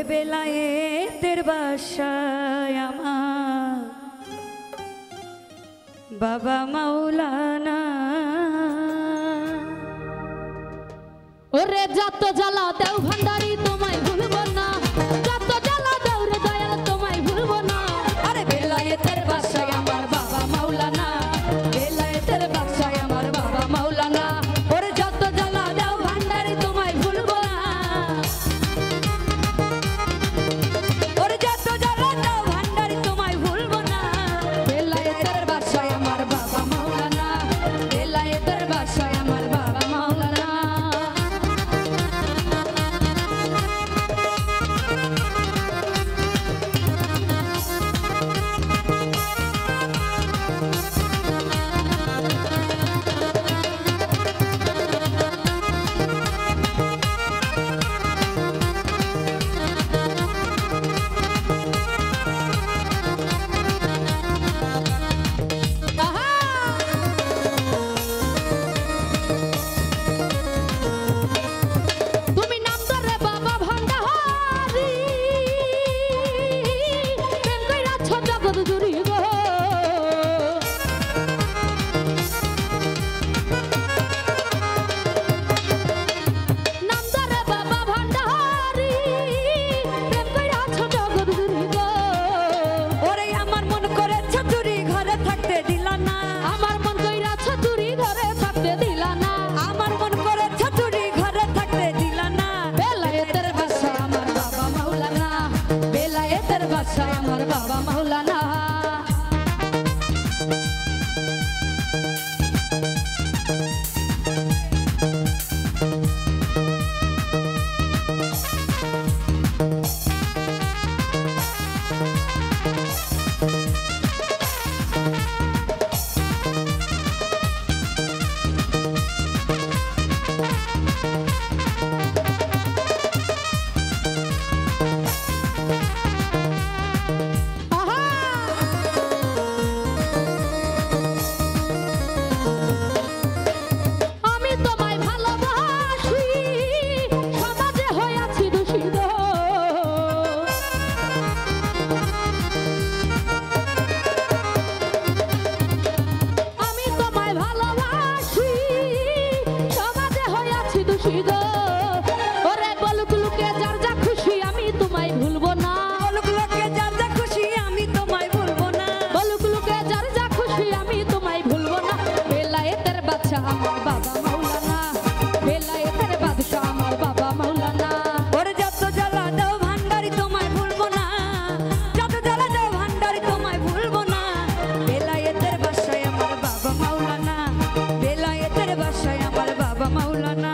বেলায়েতের বাসায় আমার বাবা মাওলানা। ওরে যত জ্বালা দেও ভান্ডারি তোমায় ভুলবো না, যত জ্বালা দেও রে দয়াল তোমায় ভুলবো না। আরে বেলায়েতের বাসায় আমার বাবা মাওলানা, বেলায়েতের বাসায় আমার বাবা মাওলানা। ওরে যত জ্বালা দেও ভান্ডারি তোমায় ভুলবো না, ওরে যত জ্বালা দেও ভান্ডারি তোমায় ভুলবো না। বেলায়েতের বাসায় আমার বাবা মাওলানা, বেলায়েতের বাসায় আমার বাবা মাওলানা। আমার বাবা মাওলানা। বেলায়েতের বাসায় আমার বাবা মাওলানা।